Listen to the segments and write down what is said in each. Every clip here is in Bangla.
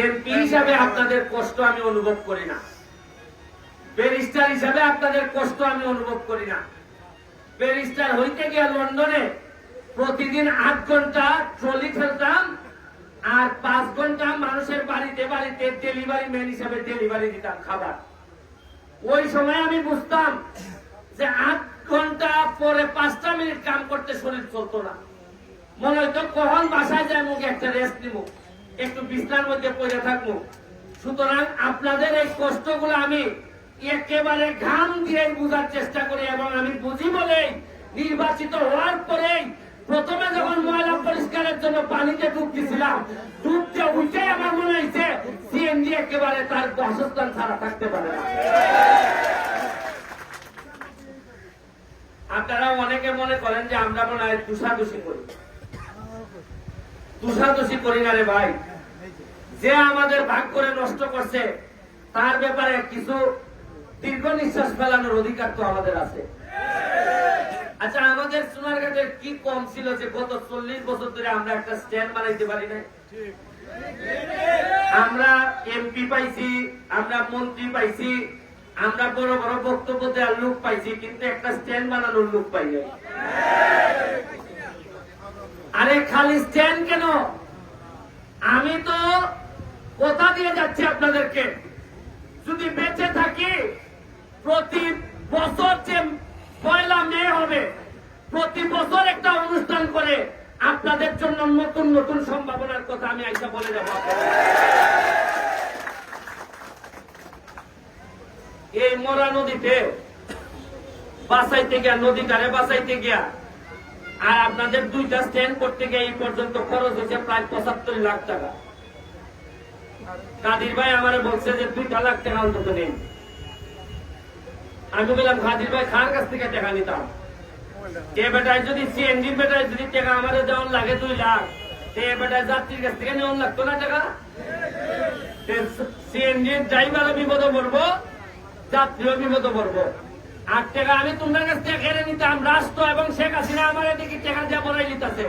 এমপি হিসাবে আপনাদের কষ্ট আমি অনুভব করি না, ব্যারিস্টার হিসাবে আপনাদের কষ্ট আমি অনুভব করি না। ব্যারিস্টার হইতে গিয়ে লন্ডনে প্রতিদিন 8 ঘন্টা ট্রলি ফেলতাম আর 5 ঘন্টা মানুষের বাড়িতে বাড়িতে ডেলিভারি ম্যান হিসাবে ডেলিভারি দিতাম খাবার। ওই সময় আমি বুঝতাম যে 8 ঘন্টা পরে 5টা মিনিট কাম করতে শরীর চলতো না। মনে হইতো কখন বাসায় যায় মুখে একটা রেস্ট নিব, একটু বিছনার মধ্যে পড়ে থাকবো। সুতরাং আপনাদের এই কষ্টগুলো আমি একেবারে ঘাম দিয়ে বুঝার চেষ্টা করি এবং আমি বুঝি বলেই নির্বাচিত হওয়ার পরেই প্রথমে যখন ময়লা পরিষ্কারের জন্য পানিতে ডুব দিয়েছিলাম, ডুবতে উঠে আমার মনে হয়েছে সিএনজি একেবারে তার বাসস্থান ছাড়া থাকতে পারে না। আপনারা অনেকে মনে করেন যে আমরা মনে হয় তুষাদুষি করি। তুষাদুষি করি না রে ভাই। যে আমাদের ভাগ করে নষ্ট করছে তার ব্যাপারে কিছু দীর্ঘ নিঃশ্বাস ফেলানোর অধিকার তো আমাদের আছে। আচ্ছা, আমাদের সোনারঘাটের কি কম ছিল যে গত 40 বছর ধরে আমরা একটা স্ট্যান্ড বানাইতে পারি না? আমরা এমপি পাইছি, আমরা মন্ত্রী পাইছি, আমরা বড় বড় বক্তব্য দেওয়ার লোক পাইছি, কিন্তু একটা স্ট্যান্ড বানানোর লোক পাই নাই। আরে খালি স্ট্যান্ড কেন? আমি তো কথা দিয়ে যাচ্ছি আপনাদেরকে, যদি বেঁচে থাকি প্রতি বছর যে 1 মে হবে, প্রতি বছর একটা অনুষ্ঠান করে আপনাদের জন্য নতুন নতুন সম্ভাবনার কথা আমি আইসা বলে যাব। এই মরা নদীতে বাঁচাইতে গিয়া, নদীটারে বাঁচাইতে গিয়া আর আপনাদের 2টা স্ট্যান্ড করতে গিয়ে এই পর্যন্ত খরচ হয়েছে প্রায় 75 লাখ টাকা। কাদির ভাই আমারে বলছে যে 2 লাখ টাকা অন্তত নেই। আমি বললাম কাদির ভাই খান কাছ থেকে টাকা নিতাম, এ বেটায় যদি সিএনজি বেটায় যদি টাকা আমাদের দেওয়ার লাগে 2 লাখ, এ বেটায় যাত্রীর কাছ থেকে নেওয়ার লাগতো না টাকা? সিএনজির ড্রাইভারও বিপদে পড়বো, যাত্রীও বিপদে পড়বো। 8 টাকা আমি তোমার কাছ থেকে কেড়ে নিতাম, রাষ্ট্র এবং শেখ হাসিনা আমার এদিকে টাকা দিয়ে বড়াই নিতেছে।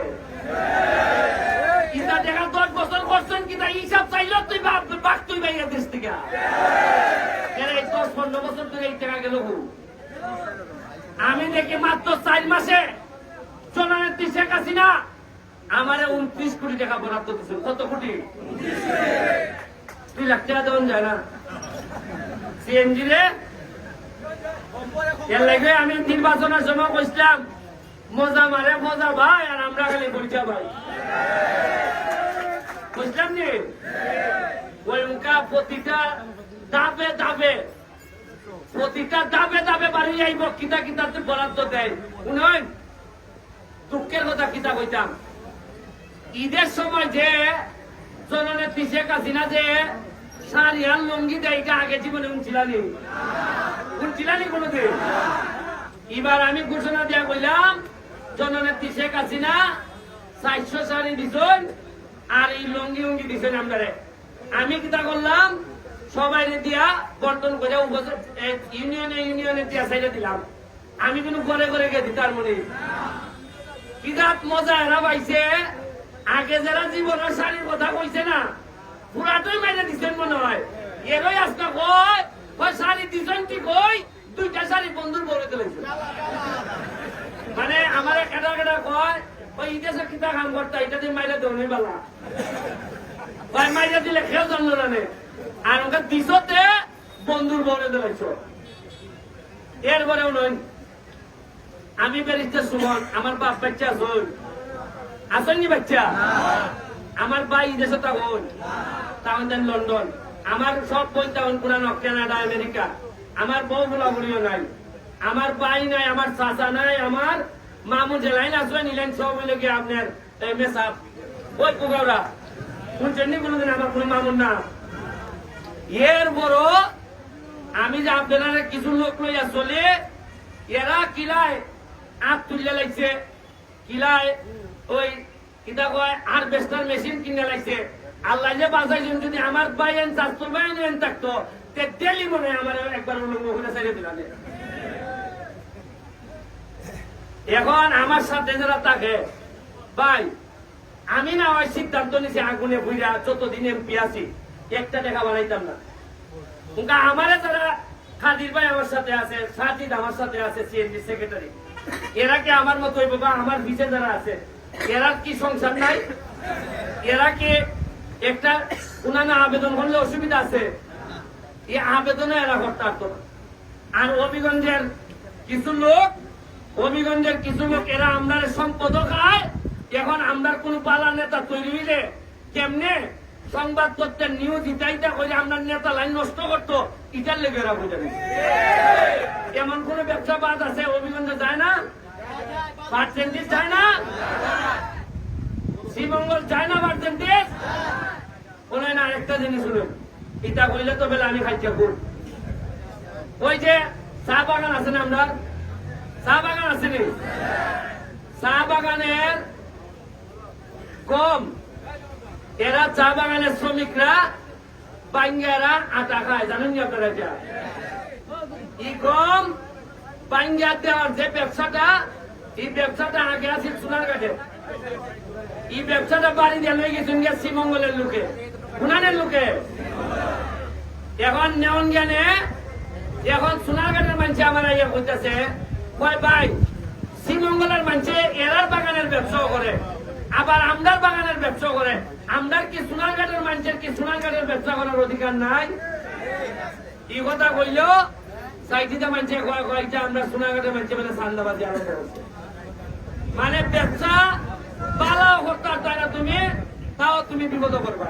ইটা টাকা 10 বছর করছেন কিনা হিসাব চাইল তুই বাক তুই বাইরে দেশ থেকে। এই 10-15 বছর ধরে এই টাকা গেল। আমি দেখি মাত্র 4 মাসে জননেত্রী শেখ হাসিনা আমারে 29 কোটি টাকা বরাদ্দ দিচ্ছেন। কত কোটি? 2 লাখ টাকা দেওয়া যায় না সিএনজি রে। এর লাগে আমি নির্বাচনের সময় কইছিলাম মজা মারে মজা ভাই, আর আমরা খালি বলছি ভাই। বুঝলাম নি? ওই মুখা প্রতিটা দাবে দাবে, প্রতিটা দাবে দাবে বাড়ি যাইব, কিতা কিতা বরাদ্দ দেয়। উন্নয়ন দুঃখের কথা কিতা কইতাম, ঈদের সময় যে জননেত্রী শেখ হাসিনা যে শাড়ি আর লঙ্গি দেয়, এটা আগে জীবনে উনছিলানি কোনদিন? এবার আমি ঘোষণা দিয়া কইলাম জননেত্রী শেখ হাসিনা 400 শাড়ি দিছেন আর এই লঙ্গি উঙ্গি দিছেন। আমরা আমি কিতা করলাম, সবাই দিয়া বন্টন করে ইউনিয়নে দিয়া সাইডে দিলাম। আমি কিন্তু ঘরে ঘরে গেছি। তার মনে কিতা মজা এরা পাইছে। আগে যারা জীবনের শাড়ির কথা কইছে না, পুরাটাই মাইনে দিচ্ছেন মনে হয়। এরই আজকে কয় শাড়ি দিচ্ছেন কি কই 2টা শাড়ি বন্ধুর বলে দিলেছে। মানে আমার কেটা কেটা কয় ওই ঈদেশে কিতা কাম করতা, এটা দিয়ে মাইরে দেওয়া বেলা ভাই, মাইরে দিলে খেয়েও জানলো না। আর ওকে দিশতে বন্ধুর বলে দিলেছ। এরপরেও নয়, আমি ব্যারিস্টার সুমন, আমার বাপ বাচ্চা আসেননি বাচ্চা। আমার ভাই দেশে তখন তাহলে লন্ডন, আমার সব বই তখন পুরানো কানাডা আমেরিকা। আমার বউ বুলাবুলিও নাই, আমার ভাই নাই, আমার চাচা নাই, আমার মামু জেলাইন আসবেন নিলেন সব মিলে গিয়ে আপনার মেসাপ ওই পুগাওরা শুনছেন নি কোনোদিন? আমার কোনো মামুন না। এর বড় আমি যে আপনারা কিছু লোক লইয়া চলে, এরা কিলায় আখ তুলে লাগছে, কিলায় ওই কিতা কয় আর বেস্টার মেশিন কিনে লাগছে। আল্লাহ যে বাঁচাইছেন, যদি আমার ভাই এন চাস্তর ভাই এন থাকতো ডেলি মনে আমার একবার ওখানে ছেড়ে দিলাম। এখন আমার সাথে যারা থাকে ভাই, আমি না ওই সিদ্ধান্ত নিছি আগুনে বুঝা যতদিন এমপি আছি একটা টাকা বানাইতাম না। আমারে যারা খাদির ভাই আমার সাথে আছে, সাজিদ আমার সাথে আছে, সিএনজি সেক্রেটারি, এরা কি আমার মতো বাবা? আমার নিচে যারা আছে এরা কি সংসার নাই? এরা কি একটা উনানা আবেদন করলে অসুবিধা আছে? এই আবেদনে এরা করতে পারতো না। আর হবিগঞ্জের কিছু লোক এরা আমরার সম্পদ খায়। এখন আমরার কোন পালা নেতা তৈরি হইলে কেমনে সংবাদপত্রের নিউজ ইটাইটা করে আমরা নেতা লাইন নষ্ট করতো, ইটার লেগে এরা বুঝে নেই। এমন কোন ব্যবসাবাদ আছে হবিগঞ্জে যায় না? পার্সেন্টেজ যায় না? শ্রীমঙ্গল যায় না পার্সেন্টেজ? বলে না। একটা জিনিস শুনুন, ইটা কইলে তো বেলা আমি খাইছি ভুল। ওই যে চা বাগান আছে না, আমরা চা বাগান আছে নি, চা বাগানের কম এরা চা বাগানের শ্রমিকরা বাঙ্গারা আটা খায়, জানেন নি আপনারা? এটা ই কম বাঙ্গা দেওয়ার যে ব্যবসাটা, এই ব্যবসাটা আগে আছে সোনারঘাটে। এই ব্যবসাটা বাড়ি দিয়ে লয়ে গেছেন গিয়ে শ্রীমঙ্গলের লোকে, উনানের লোকে। এখন নেওয়ান জ্ঞানে এখন সোনারঘাটের মানুষে আমার ইয়ে করতেছে, ভাই শ্রীমঙ্গলের মানুষে এরার বাগানের ব্যবসাও করে, আবার আমদার বাগানের ব্যবসা করে। আমদার কি সোনারঘাটের মানুষের কি সোনারঘাটের ব্যবসা করার অধিকার নাই? এই কথা কইলেও সাইটিটা মানুষে কয়েকটা আমরা সোনারঘাটের মানুষে বলে সান্দাবাজি আরম্ভ করছে। মানে ব্যবসা পালাও করতে পারো তুমি, তাও তুমি বিপদ করবা।